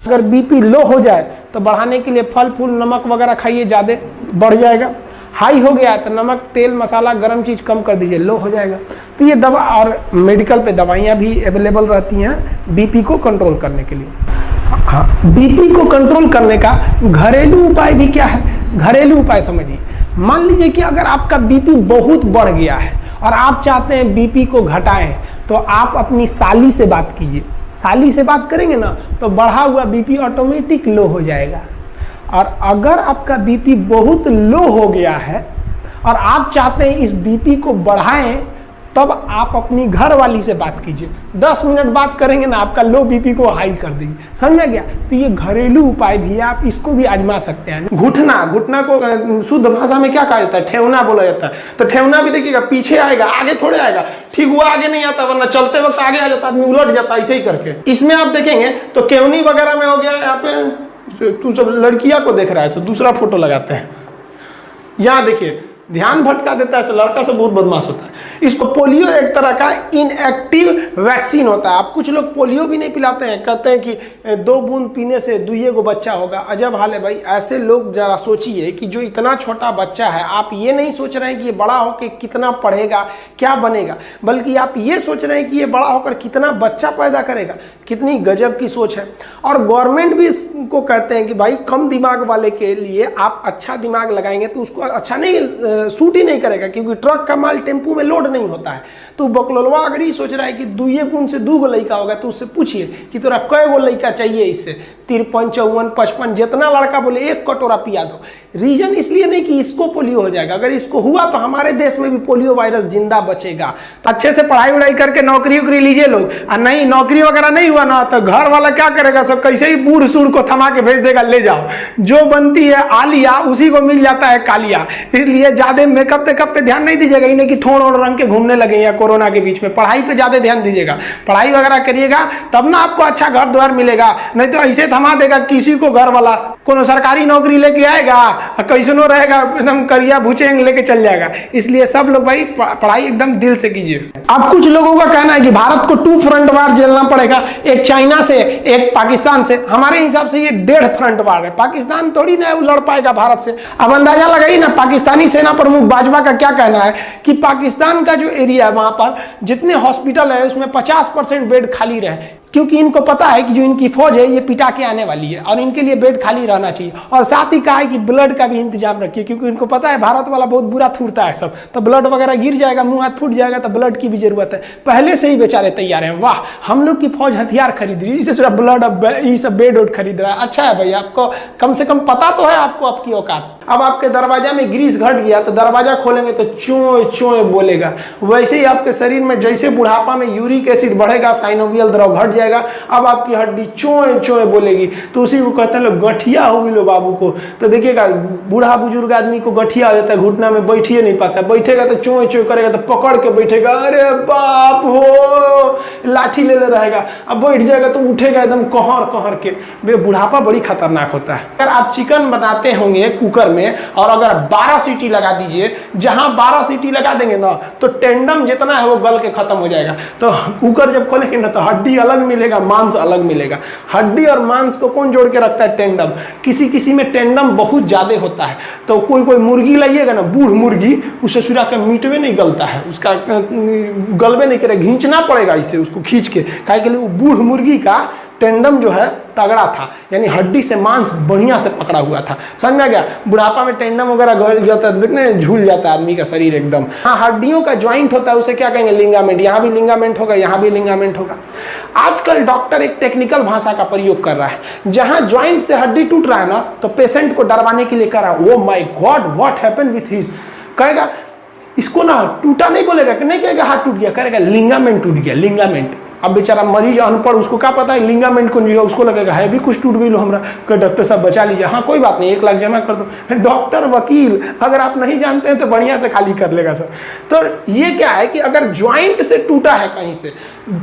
अगर BP low हो जाए तो बढ़ाने के लिए फल फूल नमक वगैरह खाइए, ज़्यादा बढ़ जाएगा। हाई हो गया है तो नमक तेल मसाला गर्म चीज़ कम कर दीजिए, लो हो जाएगा। तो ये दवा और मेडिकल पे दवाइयाँ भी अवेलेबल रहती हैं बीपी को कंट्रोल करने के लिए। हाँ, बीपी को कंट्रोल करने का घरेलू उपाय भी क्या है? घरेलू उपाय समझिए। मान लीजिए कि अगर आपका बीपी बहुत बढ़ गया है और आप चाहते हैं बीपी को घटाएं, तो आप अपनी साली से बात कीजिए। साली से बात करेंगे ना तो बढ़ा हुआ बीपी ऑटोमेटिक लो हो जाएगा। और अगर आपका बीपी बहुत लो हो गया है और आप चाहते हैं इस बीपी को बढ़ाएं, तब आप अपनी घर वाली से बात कीजिए। 10 मिनट बात करेंगे ना, आपका लो बीपी को हाई कर देंगे। समझ में गया? तो ये घरेलू उपाय भी है, आप इसको भी आजमा सकते हैं। घुटना को शुद्ध भाषा में क्या कहा जाता है? ठेवना बोला जाता है। तो ठेवना भी देखिएगा, पीछे आएगा, आगे थोड़े आएगा। ठीक हुआ आगे नहीं आता, वरना चलते वक्त आगे आ जाता, आदमी उलट जाता, ऐसे ही करके। इसमें आप देखेंगे तो केवनी वगैरह में हो गया। यहाँ पे तू सब लड़कियां को देख रहा है, सब दूसरा फोटो लगाते हैं। यहाँ देखिए, ध्यान भटका देता है, लड़का से बहुत बदमाश होता है। इसको पोलियो एक तरह का इनएक्टिव वैक्सीन होता है। आप कुछ लोग पोलियो भी नहीं पिलाते हैं, कहते हैं कि 2 बूंद पीने से 2 गो बच्चा होगा। अजब हाल है भाई। ऐसे लोग जरा सोचिए कि जो इतना छोटा बच्चा है, आप ये नहीं सोच रहे हैं कि ये बड़ा होकर कितना पढ़ेगा, क्या बनेगा, बल्कि आप ये सोच रहे हैं कि ये बड़ा होकर कितना बच्चा पैदा करेगा। कितनी गजब की सोच है। और गवर्नमेंट भी इसको कहते हैं कि भाई कम दिमाग वाले के लिए आप अच्छा दिमाग लगाएंगे तो उसको अच्छा नहीं सूट ही नहीं करेगा, क्योंकि ट्रक का माल टेम्पू में लोड नहीं होता है। तो बकलोलवा अगर ये सोच रहा है कि 2 गुण से 2 गो लड़का होगा, तो उससे पूछिए कि तोरा कै गो लड़का चाहिए। इससे 53, 54, 55 जितना लड़का बोले 1 कटोरा पिया दो। रीजन इसलिए नहीं कि इसको पोलियो हो जाएगा, अगर इसको हुआ तो हमारे देश में भी पोलियो वायरस जिंदा बचेगा। तो अच्छे से पढ़ाई वढ़ाई करके नौकरी वोकरी लीजिए लोग। और नहीं नौकरी वगैरह नहीं हुआ ना, तो घर वाला क्या करेगा, सब कैसे ही बूढ़ सूढ़ को थमा के भेज देगा, ले जाओ। जो बनती है आलिया उसी को मिल जाता है कालिया। इसलिए ज्यादा मेकअप टेकअप पे ध्यान नहीं दीजिएगा, इन्हें कि ठोड़ और रंग के घूमने लगे या कोरोना के बीच में। पढ़ाई पे ज्यादा ध्यान दीजिएगा, पढ़ाई वगैरह करिएगा, तब ना आपको अच्छा घर द्वार मिलेगा। नहीं तो ऐसे थमा देगा किसी को घर वाला। कोनो सरकारी नौकरी लेके आएगा, कैसनो रहेगा, एकदम करिया भूचेंग लेके चल जाएगा। इसलिए सब लोग भाई पढ़ाई एकदम दिल से कीजिए। अब कुछ लोगों का कहना है कि भारत को 2 फ्रंट वार झेलना पड़ेगा, एक चाइना से, एक पाकिस्तान से। हमारे हिसाब से ये 1.5 फ्रंट वार है। पाकिस्तान थोड़ी ना लड़ पाएगा भारत से। अब अंदाजा लगाइए ना, पाकिस्तानी सेना प्रमुख बाजवा का क्या कहना है कि पाकिस्तान का जो एरिया है वहां पर जितने हॉस्पिटल है उसमें 50% बेड खाली रहे, क्योंकि इनको पता है कि जो इनकी फौज है ये पिटा के आने वाली है और इनके लिए बेड खाली रहना चाहिए। और साथ ही कहा है कि ब्लड का भी इंतजाम रखिए, क्योंकि इनको पता है भारत वाला बहुत बुरा थूरता है सब, तो ब्लड वगैरह गिर जाएगा, मुंह हाथ फूट जाएगा, तो ब्लड की भी जरूरत है। पहले से ही बेचारे तैयार हैं। वाह, हम लोग की फौज हथियार खरीद रही है, इससे ब्लड ये सब बेड उड खरीद रहा है। अच्छा है भाई, आपको कम से कम पता तो है आपको आपकी औकात। अब आपके दरवाजा में ग्रीस घट गया तो दरवाजा खोलेंगे तो चोय चोय बोलेगा। वैसे ही आपके शरीर में जैसे बुढ़ापा में यूरिक एसिड बढ़ेगा, साइनोवियल द्रव घट जाएगा, अब आपकी हड्डी चोय चोय बोलेगी। तो उसी को कहते हैं लोग गठिया हो लो बाबू को। तो देखिएगा, बूढ़ा बुजुर्ग आदमी को गठिया हो जाता है, घुटना में बैठिए नहीं पाता, बैठेगा तो चोय चोय करेगा, तो पकड़ के बैठेगा, अरे बाप हो, लाठी ले रहेगा। अब बैठ जाएगा तो उठेगा एकदम कहर कहर के। वे बुढ़ापा बड़ी खतरनाक होता है। अगर आप चिकन बनाते होंगे कुकर में और अगर 12 सीटी लगा दीजिए, जहां 12 सीटी लगा देंगे ना तो टेंडम जितना है वो गल के खत्म हो जाएगा। तो कुकर जब खोलेंगे ना तो हड्डी अलग मिलेगा, मांस अलग मिलेगा। हड्डी और मांस को कौन जोड़ के रखता है? टेंडम। किसी किसी में टेंडम बहुत ज्यादा होता है, तो कोई कोई मुर्गी लाइएगा ना, बूढ़ मुर्गी, उससे सुरा का मीटवे नहीं गलता है, उसका गलबे नहीं करेगा, घींचना पड़ेगा इसे, उसको खींच के। काहे के लिए? वो बूढ़ मुर्गी का टेंडम जो है तगड़ा था, यानी हड्डी से मांस बढ़िया से पकड़ा हुआ था। समझ में आ गया? बुढ़ापा में टेंडम वगैरह गल जाता है, देखने झूल जाता है आदमी का शरीर एकदम। हाँ, हड्डियों का ज्वाइंट होता है, उसे क्या कहेंगे? लिंगामेंट। यहाँ भी लिंगामेंट होगा, यहाँ भी लिंगामेंट होगा। आजकल डॉक्टर एक टेक्निकल भाषा का प्रयोग कर रहा है। जहां ज्वाइंट से हड्डी टूट रहा है ना, तो पेशेंट को डरवाने के लिए कह रहा है, oh my God what happened with his. कहेगा इसको ना टूटा नहीं बोलेगा, नहीं कहेगा हाथ टूट गया, कहेगा लिंगामेंट टूट गया, लिंगामेंट। अब बेचारा मरीज अनपढ़, उसको क्या पता है लिंगामेंट कौन जी, उसको लगेगा है भी कुछ टूट गई लो हमरा, कि डॉक्टर साहब बचा लीजिए। हाँ कोई बात नहीं, 1 लाख जमा कर दो। डॉक्टर वकील अगर आप नहीं जानते हैं तो बढ़िया से खाली कर लेगा सर। तो ये क्या है कि अगर ज्वाइंट से टूटा है, कहीं से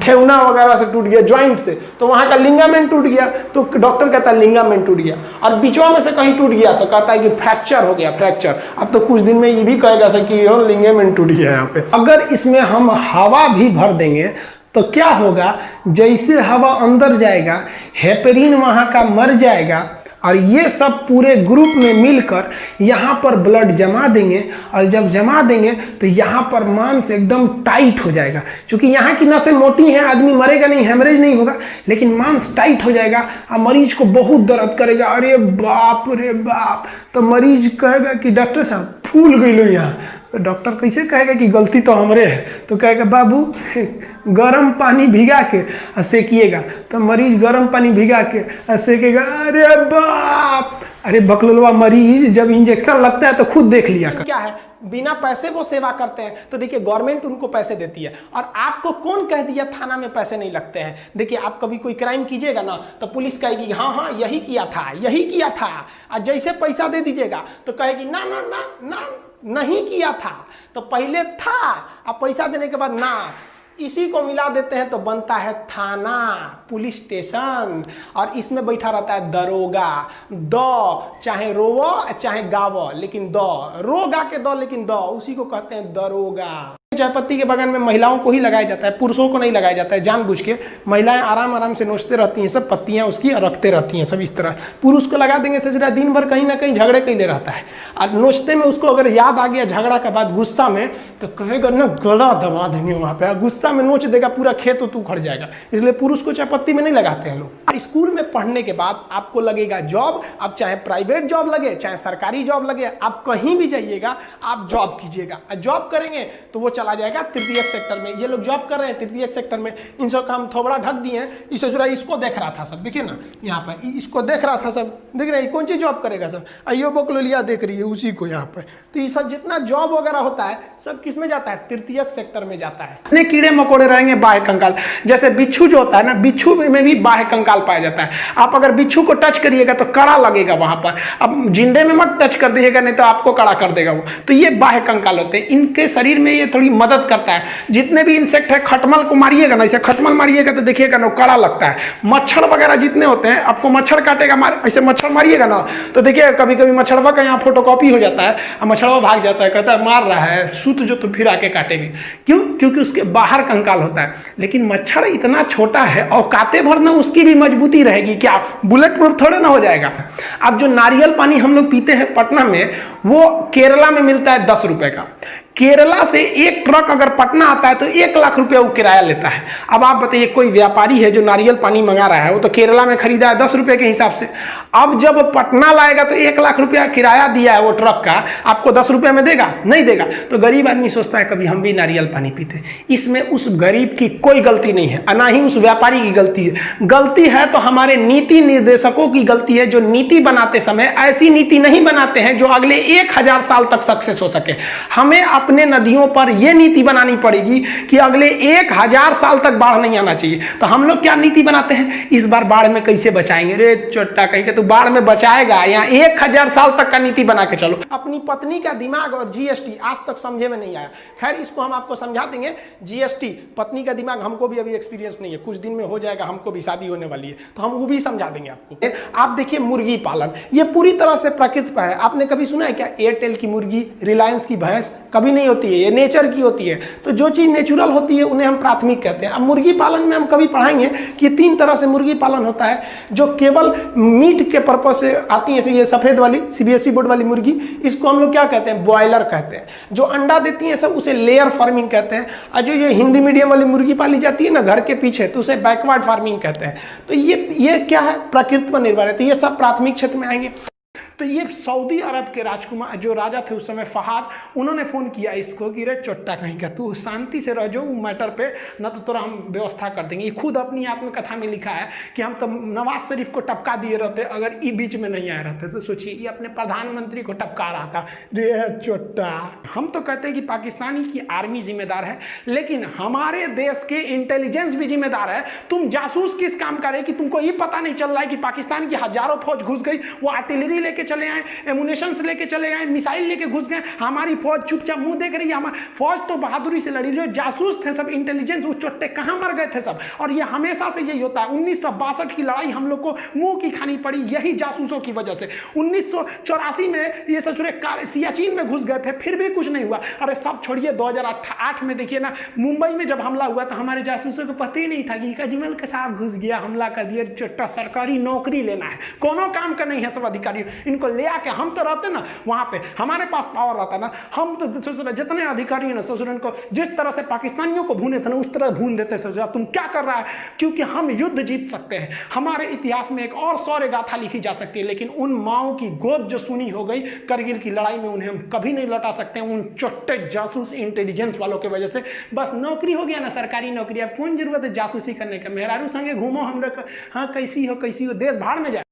ठेवना वगैरह से टूट गया ज्वाइंट से, तो वहां का लिंगामेंट टूट गया, तो डॉक्टर कहता है लिंगामेंट टूट गया। और बीचवा में से कहीं टूट गया तो कहता है कि फ्रैक्चर हो गया, फ्रैक्चर। अब तो कुछ दिन में ये भी कहेगा सर कि लिंगामेंट टूट गया यहाँ पे। अगर इसमें हम हवा भी भर देंगे तो क्या होगा, जैसे हवा अंदर जाएगा हेपेरिन वहां का मर जाएगा और ये सब पूरे ग्रुप में मिलकर यहाँ पर ब्लड जमा देंगे और जब जमा देंगे तो यहाँ पर मांस एकदम टाइट हो जाएगा। क्योंकि यहाँ की नसें मोटी हैं, आदमी मरेगा नहीं, हेमरेज नहीं होगा, लेकिन मांस टाइट हो जाएगा और मरीज को बहुत दर्द करेगा। अरे बाप रे बाप। तो मरीज कहेगा कि डॉक्टर साहब फूल गई लो यहाँ। तो डॉक्टर कैसे कहेगा कि गलती तो हमरे है? तो कहेगा बाबू गर्म पानी भिगा के सेकिएगा। तो मरीज गर्म पानी भिगा के सेकेगा। अरे बाप, अरे बकलोलवा मरीज जब इंजेक्शन लगता है तो खुद देख लिया क्या है, बिना पैसे वो सेवा करते हैं। तो देखिए गवर्नमेंट उनको पैसे देती है और आपको कौन कह दिया थाना में पैसे नहीं लगते हैं? देखिए आप कभी कोई क्राइम कीजिएगा ना तो पुलिस कहेगी हाँ हाँ यही किया था, यही किया था, और जैसे पैसा दे दीजिएगा तो कहेगी ना ना ना ना नहीं किया था। तो पहले था अब पैसा देने के बाद ना, इसी को मिला देते हैं तो बनता है थाना, पुलिस स्टेशन। और इसमें बैठा रहता है दरोगा। द चाहे रोवो चाहे गावो, लेकिन द रो गा के द, लेकिन द उसी को कहते हैं दरोगा। चाय पत्ती के बगान में महिलाओं को ही लगाया जाता है, पुरुषों को नहीं लगाया जाता है जानबूझ के। महिलाएं आराम आराम से नोचते रहती हैं, सब पत्तियां उसकी रखते रहती हैं सब इस तरह। पुरुष को लगा देंगे सजरा, दिन भर कहीं ना कहीं झगड़े कैले रहता है और नोचते में उसको अगर याद आ गया झगड़ा के बाद गुस्सा में तो कहेगा ना गला दबा देंगे वहां पे, गुस्सा में नोच देगा, पूरा खेत तो उखड़ जाएगा। इसलिए पुरुष को चाय पत्ती में नहीं लगाते हैं लोग। स्कूल में पढ़ने के बाद आपको लगेगा जॉब, अब चाहे प्राइवेट जॉब लगे चाहे सरकारी जॉब लगे, आप कहीं भी जाइएगा आप जॉब कीजिएगा। जॉब करेंगे तो वो चला जाएगा तृतीयक सेक्टर में। ये लोग जॉब कर रहे हैं तृतीयक सेक्टर में, इन सब का हम थोबड़ा ढक दिए हैं। इस इसको देख रहा था सब, देखिए ना यहाँ पर इसको देख रहा था सब, देख रहे हैं कौन सी जॉब करेगा सब, अयो बकलोलिया देख रही है उसी को यहाँ पर। तो ये सब जितना जॉब वगैरह होता है सब किस में जाता है, तृतीयक सेक्टर में जाता है। इतने कीड़े मकोड़े रहेंगे बाह्य कंकाल, जैसे बिच्छू जो होता है ना, बिच्छू में भी बाह्य कंकाल पाया जाता है। आप अगर बिच्छू को टच करिएगा तो कड़ा लगेगा वहां पर, अब जिंदे में मत टच कर दीजिएगा नहीं तो आपको कड़ा कर देगा वो। तो ये बाह्य कंकाल होते हैं, इनके शरीर में ये थोड़ी मदद करता है। जितने भी इंसेक्ट है, खटमल को मारिएगा ना, ऐसे खटमल मारिएगा तो देखिएगा ना कड़ा लगता है। मच्छर वगैरह जितने होते हैं, आपको मच्छर काटेगा, ऐसे मच्छर मारिएगा ना तो देखिए कभी कभी मच्छरवा का यहाँ फोटोकॉपी हो जाता है और मच्छरवा भाग जाता है, कहता है मार रहा है सूत जो तो फिर आके काटेंगे। क्यों? क्योंकि उसके बाहर कंकाल होता है। लेकिन मच्छर इतना छोटा है और काते भर ना उसकी भी मजबूती रहेगी, क्या बुलेट प्रूफ थोड़े ना हो जाएगा। अब जो नारियल पानी हम लोग पीते हैं पटना में, वो केरला में मिलता है 10 रुपए का। केरला से एक ट्रक अगर पटना आता है तो 1 लाख रुपया वो किराया लेता है। अब आप बताइए कोई व्यापारी है जो नारियल पानी मंगा रहा है, वो तो केरला में खरीदा है 10 रुपए के हिसाब से, अब जब पटना लाएगा तो 1 लाख रुपया किराया दिया है वो ट्रक का, आपको 10 रुपये में देगा? नहीं देगा। तो गरीब आदमी सोचता है कभी हम भी नारियल पानी पीते। इसमें उस गरीब की कोई गलती नहीं है, ना ही उस व्यापारी की गलती है। गलती है तो हमारे नीति निर्देशकों की गलती है, जो नीति बनाते समय ऐसी नीति नहीं बनाते हैं जो अगले 1000 साल तक सक्सेस हो सके। हमें अपने नदियों पर यह नीति बनानी पड़ेगी कि अगले 1000 साल तक बाढ़ नहीं आना चाहिए। तो हम लोग क्या नीति बनाते हैं, इस बार बाढ़ में कैसे बचाएंगे, रे चोट्टा कहीं के तो बाढ़ में बचाएगा, यहाँ 1000 साल तक का नीति बना के चलो। अपनी पत्नी का दिमाग और जीएसटी आज तक समझे में नहीं आया। खैर इसको हम आपको समझा देंगे। जीएसटी पत्नी का दिमाग हमको भी अभी एक्सपीरियंस नहीं है, कुछ दिन में हो जाएगा, हमको भी शादी होने वाली है तो हम वो भी समझा देंगे आपको। आप देखिए मुर्गी पालन, ये पूरी तरह से प्रकृति पर है। आपने कभी सुना है क्या एयरटेल की मुर्गी, रिलायंस की भैंस? कभी नहीं होती है, ये नेचर की होती है। तो जो चीज नेचुरल होती है उन्हें हम प्राथमिक कहते हैं। अब मुर्गी पालन में हम कभी पढ़ाएंगे कि 3 तरह से मुर्गी पालन होता है। जो केवल मीट के पर्पज से आती है, ये सफेद वाली सीबीएसई बोर्ड वाली मुर्गी, इसको हम लोग क्या कहते हैं, ब्रॉयलर कहते हैं। जो अंडा देती है सब उसे लेयर फार्मिंग कहते हैं। और जो ये हिंदी मीडियम वाली मुर्गी पाली जाती है ना घर के पीछे, तो उसे बैकवर्ड फार्मिंग कहते हैं। तो ये क्या है, प्रकृति पर निर्भर है। तो ये सब प्राथमिक क्षेत्र में आएंगे। तो ये सऊदी अरब के राजकुमार जो राजा थे उस समय फहाद, उन्होंने फोन किया इसको कि रे चोट्टा कहीं का, तू शांति से रह जाओ मैटर पे, ना तो तोरा हम व्यवस्था कर देंगे। ये खुद अपनी आत्मकथा में लिखा है कि हम तो नवाज शरीफ को टपका दिए रहते अगर ये बीच में नहीं आए रहते। तो सोचिए ये अपने प्रधानमंत्री को टपका रहा था, रे चोट्टा। हम तो कहते हैं कि पाकिस्तानी की आर्मी जिम्मेदार है, लेकिन हमारे देश के इंटेलिजेंस भी जिम्मेदार है। तुम जासूस किस काम का रहे कि तुमको ये पता नहीं चल रहा है कि पाकिस्तान की हजारों फौज घुस गई, वो आर्टिलरी लेके चले आए, एमुनेशन लेके चले गए, मिसाइल लेके घुस गए, हमारी फौज चुपचाप मुंह देख रही है। हमारी फौज तो बहादुरी से लड़ी, जो जासूस थे सब, इंटेलिजेंस उस चोट्टे कहां मर गए थे सब। और ये हमेशा से यही होता है। 1962 की लड़ाई हम लोग को मुंह की खानी पड़ी यही जासूसों की वजह से। 1984 में ये ससुरे सियाचिन में घुस गए थे, फिर भी कुछ नहीं हुआ। अरे सब छोड़िए, 2008 में देखिए ना, मुंबई में जब हमला हुआ तो हमारे जासूसों को पता ही नहीं था कि अजमल के साथ घुस गया, हमला कर दिया, चोट्टा सरकारी नौकरी लेना है, कोनो काम का नहीं है सब अधिकारी। इनको ले आके हम तो रहते ना वहां पे, हमारे पास पावर रहता ना, हम तो ससुर जितने अधिकारी है ना ससुर, इनको जिस तरह से पाकिस्तानियों को भूने थे ना उस तरह भून देते ससुर। तुम क्या कर रहा है? क्योंकि हम युद्ध जीत सकते हैं। हमारे इतिहास में एक और शौर्य गाथा लिखी जा सकती है, लेकिन उन माओ की गोद जो सुनी हो गई करगिल की लड़ाई में, उन्हें हम कभी नहीं लौटा सकते उन चोट्टे जासूस इंटेलिजेंस वालों की वजह से। बस नौकरी हो गया ना, सरकारी नौकरी, अब कौन जरूरत है जासूसी करने का? मेहरारू संगे घूमो हम लोग, हाँ कैसी हो देश भाड़ में जाए।